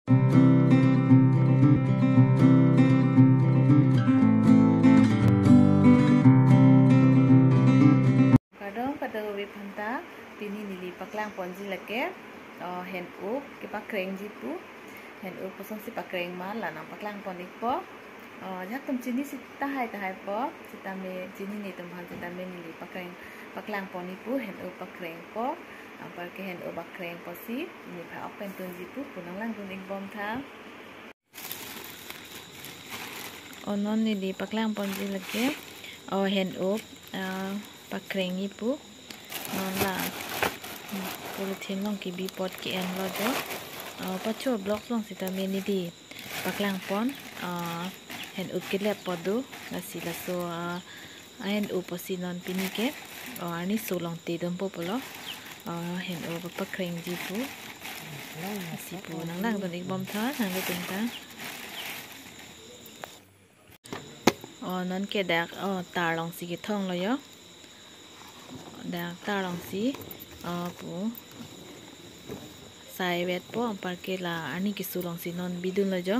pada web hanta tini nili paklang ponji lake hand up ke pakreng jitu hand up posong si pakreng ma lanang paklang ponik po jak tum chini si tahai po sitame chini ni tum bhal sitame nili paklang poni pu hand up pakreng po par ke hand up pakreng po si ni pha ok pen tun jitu punang lang tun ik bom tha onon nili paklang ponji lake hand up pakreng ipu non la polythene long ki bipot ki en lo jo pacho block long sita meni di paklang pon hand up ki lep podu lasi laso hand up posi non pinike ani so long te dom popolo hand up pakreng ji pu si pu nang lang don ik bom tha nang le tung ta non ke dak tar long si ki thong lo yo dak tar long si pu sai wet po par ke la ani ki sulong si non bidun lo jo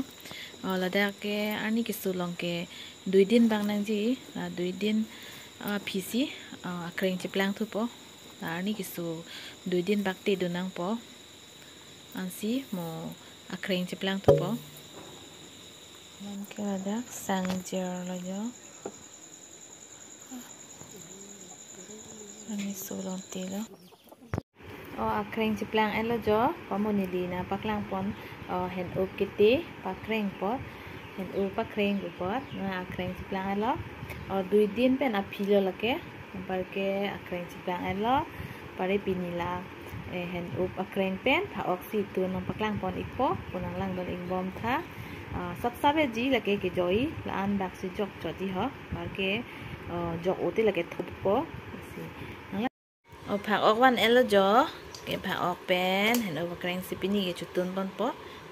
la dak ke ani ki sulong ke 2 din bang nang ji la 2 din phisi akreng chi plang thu po la ani ki su 2 din bak te du nang po ansi mo akreng chi plang thu po non ke la dak sang jer lo jo ani sulong te lo akreng ciplang elo jo pamonili na paklang pon hand up kiti pakreng pot hand up pakreng pot na akreng ciplang elo 2 din pen aphilo lake par ke akreng ciplang elo pare pinila hand up akreng pen tha oksi tu nong paklang pon ikpo punang lang don ik bom tha sab sabe ji lake ke joi la an bak si jok choti ho par ke jok oti lake thup po phak ok wan elo jo ke phak ok pen hen over kreng sipini ke chutun pon po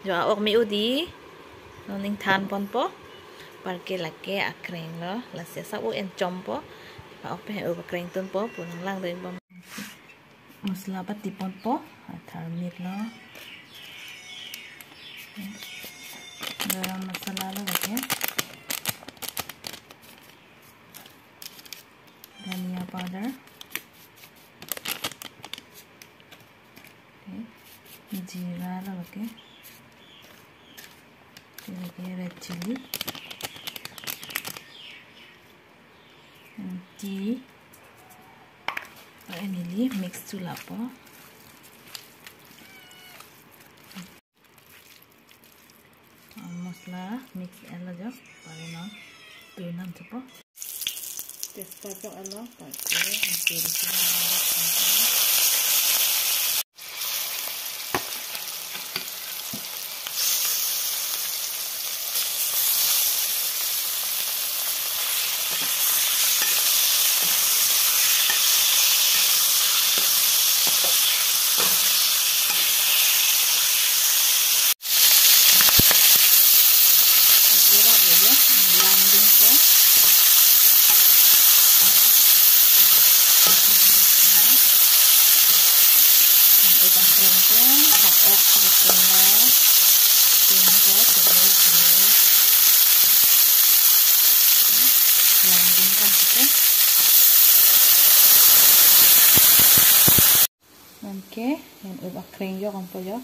jo ok mi udi noning than pon po par ke lake akreng lo la se sa u en chom po phak ok pen over kreng tun po punang lang doi bom masala pati pon po thar mit lo garam masala lo lake dhania powder जीरा लगे red chilli टी एनिली mix चुलापो masala mix yellow जो पारे न तुई नाम चपो तेजपात जो एलो पारे Oke, yang ubah kering jo kompo jo.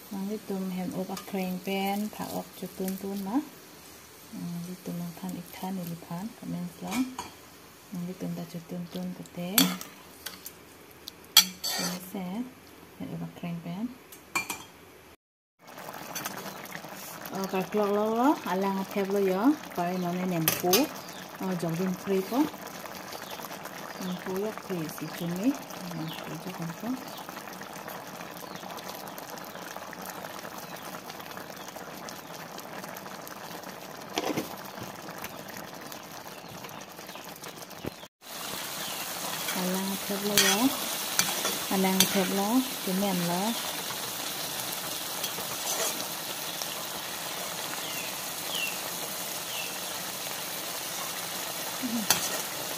Nanti tum hem ubah kering pen, pak ok cutun tun ma. Nanti tum makan ikan ilipan, kemen selang. Nanti tum ta cutun tun pete. Ini set, hem ubah kering pen. Kalau klok lo, alang ngepep lo yo, kalau none nempu. Jongin free po nempu ya free si cumi nempu jo kompo alang ngepep lo yo alang ngepep lo cumian lo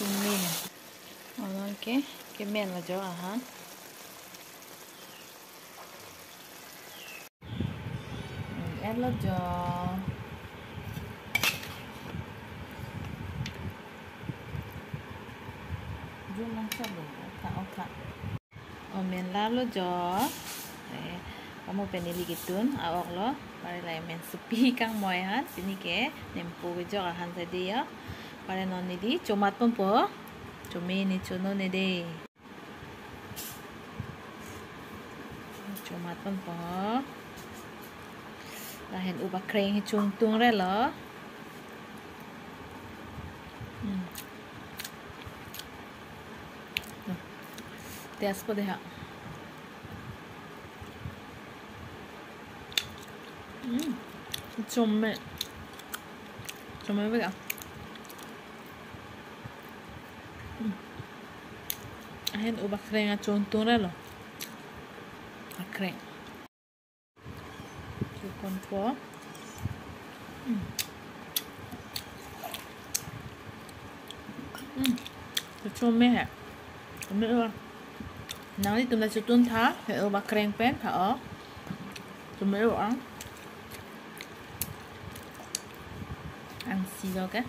ini oke cái men là chỗ à hả ép lớp cho dùng năng suất đủ cả men lalu jo kamu penili gitun awak lo pare lai men sepi kang moyan sini ke nempo jo ahan tadi ya pare non di comat pun po cumi ni cuno ni de comat pun po lahen uba kreng chung tung re lo tes po deh Chome với cả ahen uba kreng chuntung re lo kreng con po chome hả không biết luôn nào đi tụi ta chutun thá phải uba kreng pen thả ở tụi mấy đồ ăn xì vào cái